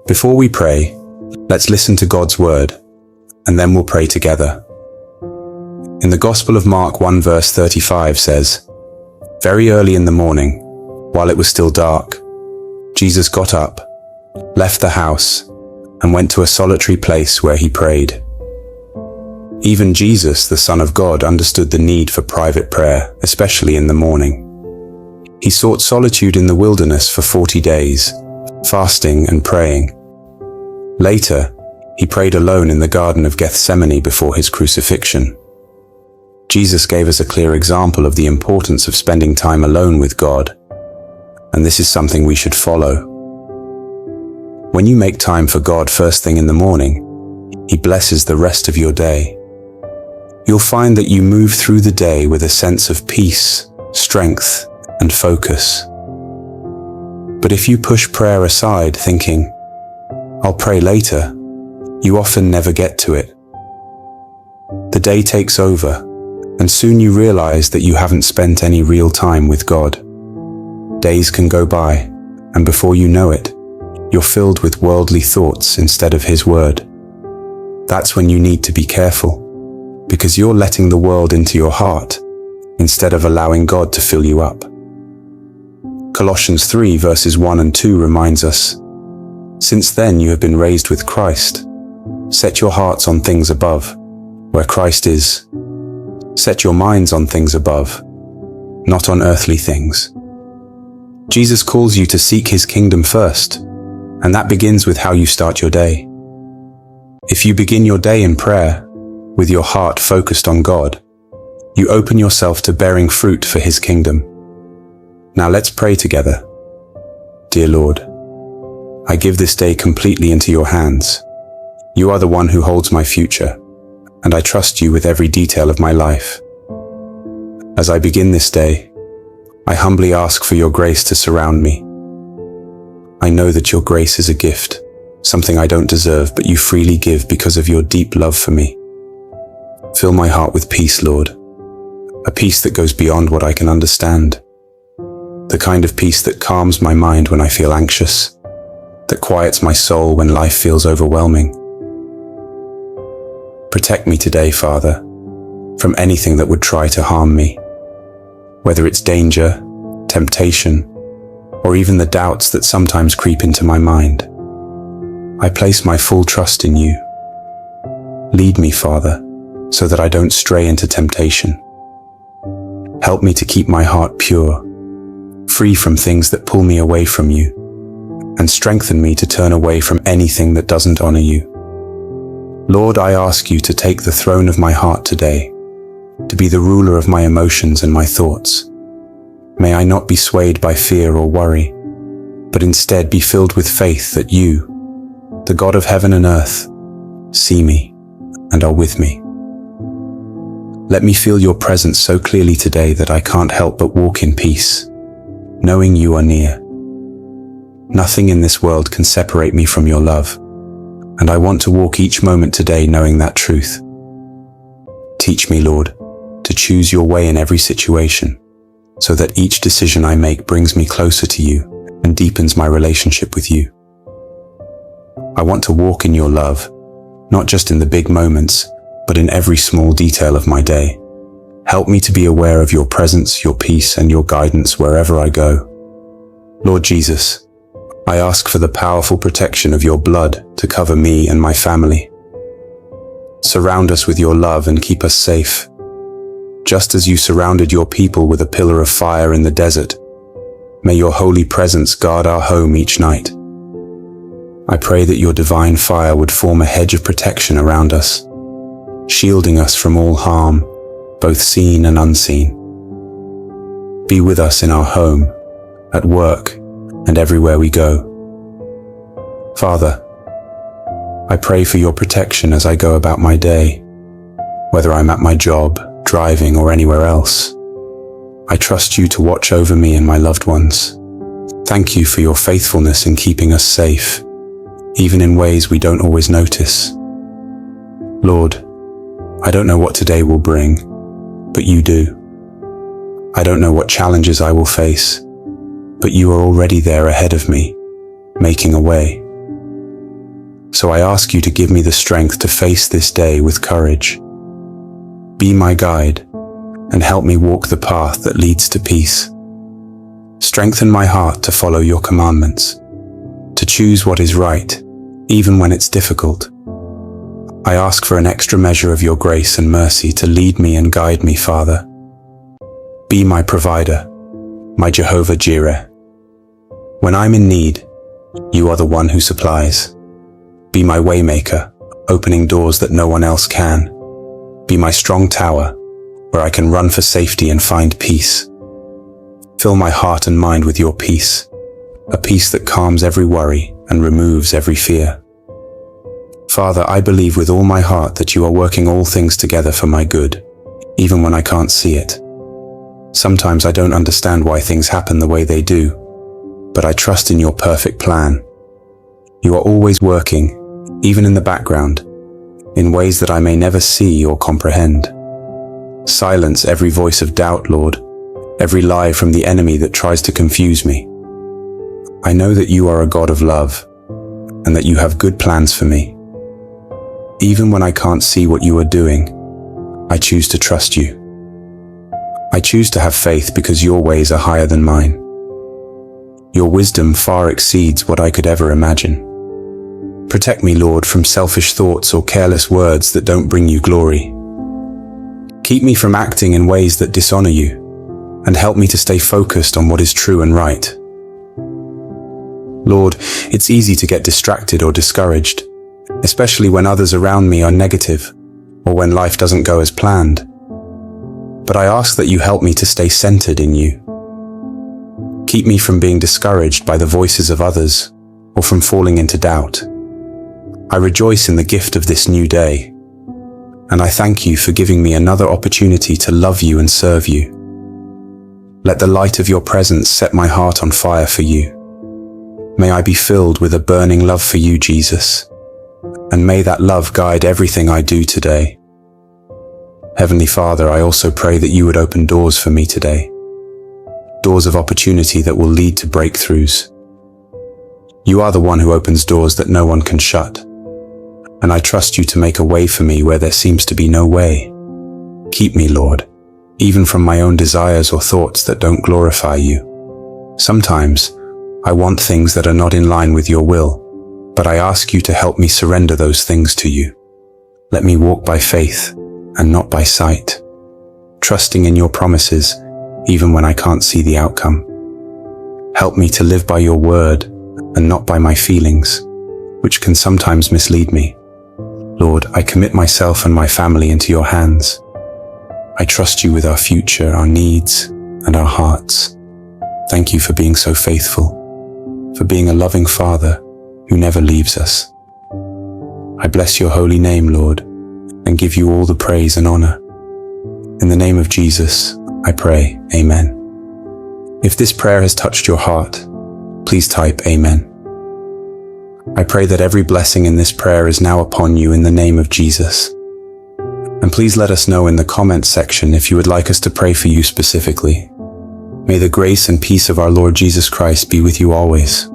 Before we pray, let's listen to God's word, and then we'll pray together. In the Gospel of Mark 1 verse 35 says, "Very early in the morning, while it was still dark, Jesus got up, left the house, and went to a solitary place where he prayed." Even Jesus, the Son of God, understood the need for private prayer, especially in the morning. He sought solitude in the wilderness for 40 days, fasting and praying. Later, he prayed alone in the Garden of Gethsemane before his crucifixion. Jesus gave us a clear example of the importance of spending time alone with God, and this is something we should follow. When you make time for God first thing in the morning, He blesses the rest of your day. You'll find that you move through the day with a sense of peace, strength, and focus. But if you push prayer aside thinking, "I'll pray later," you often never get to it. The day takes over, and soon you realize that you haven't spent any real time with God. Days can go by, and before you know it, you're filled with worldly thoughts instead of His word. That's when you need to be careful, because you're letting the world into your heart instead of allowing God to fill you up. Colossians 3 verses 1 and 2 reminds us, "Since then you have been raised with Christ. Set your hearts on things above, where Christ is. Set your minds on things above, not on earthly things." Jesus calls you to seek His kingdom first, and that begins with how you start your day. If you begin your day in prayer, with your heart focused on God, you open yourself to bearing fruit for His kingdom. Now let's pray together. Dear Lord, I give this day completely into your hands. You are the one who holds my future, and I trust you with every detail of my life. As I begin this day, I humbly ask for your grace to surround me. I know that your grace is a gift, something I don't deserve, but you freely give because of your deep love for me. Fill my heart with peace, Lord, a peace that goes beyond what I can understand. The kind of peace that calms my mind when I feel anxious, that quiets my soul when life feels overwhelming. Protect me today, Father, from anything that would try to harm me, whether it's danger, temptation, or even the doubts that sometimes creep into my mind. I place my full trust in you. Lead me, Father, so that I don't stray into temptation. Help me to keep my heart pure, free from things that pull me away from you, and strengthen me to turn away from anything that doesn't honor you. Lord, I ask you to take the throne of my heart today, to be the ruler of my emotions and my thoughts. May I not be swayed by fear or worry, but instead be filled with faith that you, the God of heaven and earth, see me and are with me. Let me feel your presence so clearly today that I can't help but walk in peace, knowing you are near. Nothing in this world can separate me from your love, and I want to walk each moment today knowing that truth. Teach me, Lord, to choose your way in every situation, so that each decision I make brings me closer to you and deepens my relationship with you. I want to walk in your love, not just in the big moments, but in every small detail of my day. Help me to be aware of your presence, your peace, and your guidance wherever I go. Lord Jesus, I ask for the powerful protection of your blood to cover me and my family. Surround us with your love and keep us safe, just as you surrounded your people with a pillar of fire in the desert. May your holy presence guard our home each night. I pray that your divine fire would form a hedge of protection around us, shielding us from all harm, both seen and unseen. Be with us in our home, at work, and everywhere we go. Father, I pray for your protection as I go about my day, whether I'm at my job, driving, or anywhere else. I trust you to watch over me and my loved ones. Thank you for your faithfulness in keeping us safe, even in ways we don't always notice. Lord, I don't know what today will bring, but you do. I don't know what challenges I will face, but you are already there ahead of me, making a way. So I ask you to give me the strength to face this day with courage. Be my guide and help me walk the path that leads to peace. Strengthen my heart to follow your commandments, to choose what is right, even when it's difficult. I ask for an extra measure of your grace and mercy to lead me and guide me, Father. Be my provider, my Jehovah Jireh. When I'm in need, you are the one who supplies. Be my waymaker, opening doors that no one else can. Be my strong tower, where I can run for safety and find peace. Fill my heart and mind with your peace, a peace that calms every worry and removes every fear. Father, I believe with all my heart that you are working all things together for my good, even when I can't see it. Sometimes I don't understand why things happen the way they do, but I trust in your perfect plan. You are always working, even in the background, in ways that I may never see or comprehend. Silence every voice of doubt, Lord, every lie from the enemy that tries to confuse me. I know that you are a God of love, and that you have good plans for me. Even when I can't see what you are doing, I choose to trust you. I choose to have faith because your ways are higher than mine. Your wisdom far exceeds what I could ever imagine. Protect me, Lord, from selfish thoughts or careless words that don't bring you glory. Keep me from acting in ways that dishonor you, and help me to stay focused on what is true and right. Lord, it's easy to get distracted or discouraged, especially when others around me are negative or when life doesn't go as planned. But I ask that you help me to stay centered in you. Keep me from being discouraged by the voices of others or from falling into doubt. I rejoice in the gift of this new day, and I thank you for giving me another opportunity to love you and serve you. Let the light of your presence set my heart on fire for you. May I be filled with a burning love for you, Jesus, and may that love guide everything I do today. Heavenly Father, I also pray that you would open doors for me today, doors of opportunity that will lead to breakthroughs. You are the one who opens doors that no one can shut, and I trust you to make a way for me where there seems to be no way. Keep me, Lord, even from my own desires or thoughts that don't glorify you. Sometimes, I want things that are not in line with your will, but I ask you to help me surrender those things to you. Let me walk by faith and not by sight, trusting in your promises even when I can't see the outcome. Help me to live by your word and not by my feelings, which can sometimes mislead me. Lord, I commit myself and my family into your hands. I trust you with our future, our needs, and our hearts. Thank you for being so faithful, for being a loving Father who never leaves us. I bless your holy name, Lord, and give you all the praise and honor. In the name of Jesus, I pray, Amen. If this prayer has touched your heart, please type Amen. I pray that every blessing in this prayer is now upon you in the name of Jesus. And please let us know in the comments section if you would like us to pray for you specifically. May the grace and peace of our Lord Jesus Christ be with you always.